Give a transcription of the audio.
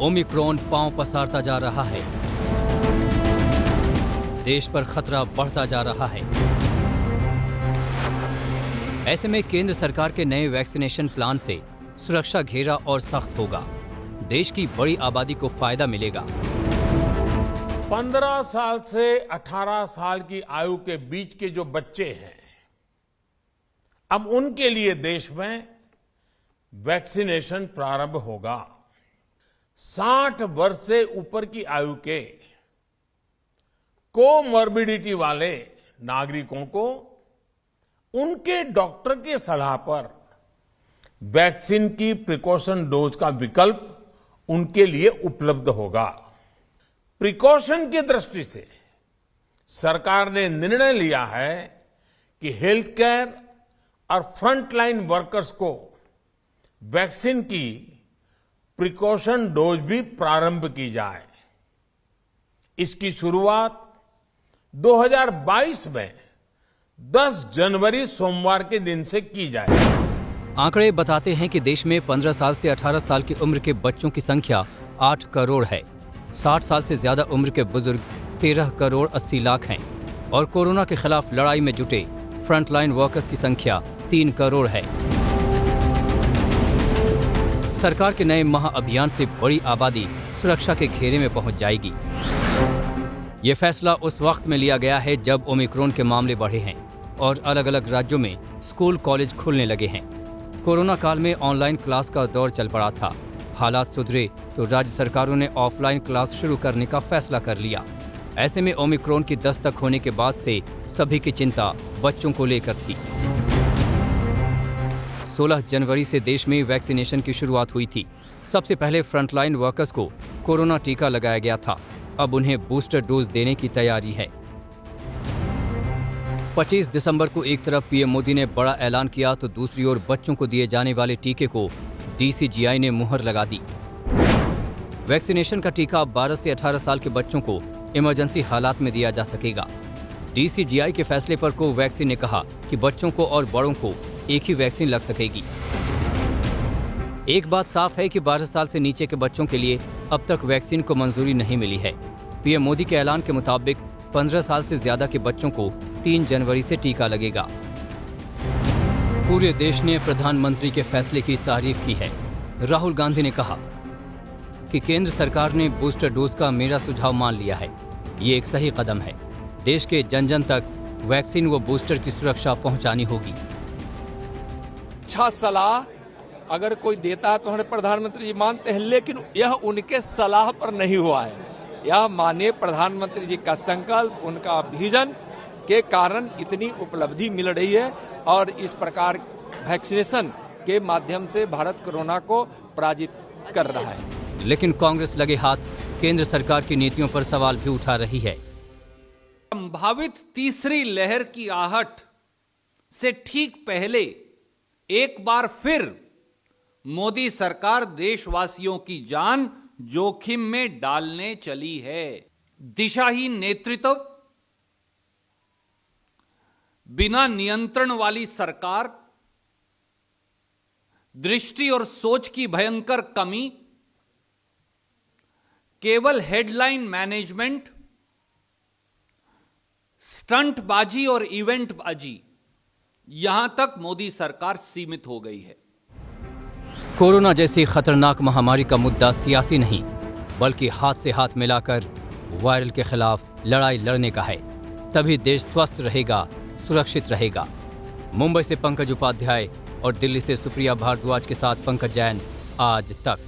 Omicron पांव पसारता जा रहा है। देश पर खतरा बढ़ता जा रहा है। ऐसे में केंद्र सरकार के नए वैक्सीनेशन प्लान से सुरक्षा घेरा और सख्त होगा। देश की बड़ी आबादी को फायदा मिलेगा। 15 साल से 18 साल की आयु के बीच के जो बच्चे हैं, अब उनके लिए देश में वैक्सीनेशन प्रारंभ होगा। 60 वर्ष से ऊपर की आयु के कोमॉर्बिडिटी वाले नागरिकों को उनके डॉक्टर की सलाह पर वैक्सीन की प्रिकॉशन डोज का विकल्प उनके लिए उपलब्ध होगा। प्रिकॉशन की दृष्टि से सरकार ने निर्णय लिया है कि हेल्थ केयर और फ्रंटलाइन वर्कर्स को वैक्सीन की प्रिकॉशन डोज भी प्रारंभ की जाए। इसकी शुरुआत 2022 में 10 जनवरी सोमवार के दिन से की जाए। आंकड़े बताते हैं कि देश में 15 साल से 18 साल की उम्र के बच्चों की संख्या 8 करोड़ है। 60 साल से ज्यादा उम्र के बुजुर्ग 13 करोड़ 80 लाख हैं और कोरोना के खिलाफ लड़ाई में जुटे फ्रंटलाइन वर्कर्स की संख्या 3 करोड़ है। सरकार के नए महाअभियान से बड़ी आबादी सुरक्षा के घेरे में पहुंच जाएगी। ये फैसला उस वक्त में लिया गया है जब ओमिक्रॉन के मामले बढ़े हैं और अलग अलग राज्यों में स्कूल कॉलेज खुलने लगे हैं। कोरोना काल में ऑनलाइन क्लास का दौर चल पड़ा था। हालात सुधरे तो राज्य सरकारों ने ऑफलाइन क्लास शुरू करने का फैसला कर लिया। ऐसे में ओमिक्रॉन की दस्तक होने के बाद से सभी की चिंता बच्चों को लेकर थी। 16 जनवरी से देश में वैक्सीनेशन की शुरुआत हुई थी। सबसे पहले फ्रंटलाइन वर्कर्स को कोरोना टीका लगाया गया था। अब उन्हें बूस्टर डोज देने की तैयारी है। 25 दिसंबर को एक तरफ पीएम मोदी ने बड़ा ऐलान किया तो दूसरी ओर बच्चों को दिए जाने वाले टीके को डीसीजीआई ने मुहर लगा दी। वैक्सीनेशन का टीका अब 12 से 18 साल के बच्चों को इमरजेंसी हालात में दिया जा सकेगा। डीसीजीआई के फैसले पर कोवैक्सीन ने कहा कि बच्चों को और बड़ों को एक ही वैक्सीन लग सकेगी। एक बात साफ है कि 12 साल से नीचे के बच्चों के लिए अब तक वैक्सीन को मंजूरी नहीं मिली है। पीएम मोदी के ऐलान के मुताबिक 15 साल से ज्यादा के बच्चों को 3 जनवरी से टीका लगेगा। पूरे देश ने प्रधानमंत्री के फैसले की तारीफ की है। राहुल गांधी ने कहा कि केंद्र सरकार ने बूस्टर डोज का मेरा सुझाव मान लिया है। ये एक सही कदम है। देश के जन जन तक वैक्सीन व बूस्टर की सुरक्षा पहुंचानी होगी। अच्छा सलाह अगर कोई देता है तो हमारे प्रधानमंत्री जी मानते हैं, लेकिन यह उनके सलाह पर नहीं हुआ है। यह माननीय प्रधानमंत्री जी का संकल्प, उनका विजन के कारण इतनी उपलब्धि मिल रही है और इस प्रकार वैक्सीनेशन के माध्यम से भारत कोरोना को पराजित कर रहा है। लेकिन कांग्रेस लगे हाथ केंद्र सरकार की नीतियों पर सवाल भी उठा रही है। संभावित तीसरी लहर की आहट से ठीक पहले एक बार फिर मोदी सरकार देशवासियों की जान जोखिम में डालने चली है। दिशाहीन नेतृत्व, बिना नियंत्रण वाली सरकार, दृष्टि और सोच की भयंकर कमी, केवल हेडलाइन मैनेजमेंट, स्टंटबाजी और इवेंटबाजी, यहां तक मोदी सरकार सीमित हो गई है। कोरोना जैसी खतरनाक महामारी का मुद्दा सियासी नहीं, बल्कि हाथ से हाथ मिलाकर वायरल के खिलाफ लड़ाई लड़ने का है। तभी देश स्वस्थ रहेगा, सुरक्षित रहेगा। मुंबई से पंकज उपाध्याय और दिल्ली से सुप्रिया भारद्वाज के साथ पंकज जैन, आज तक।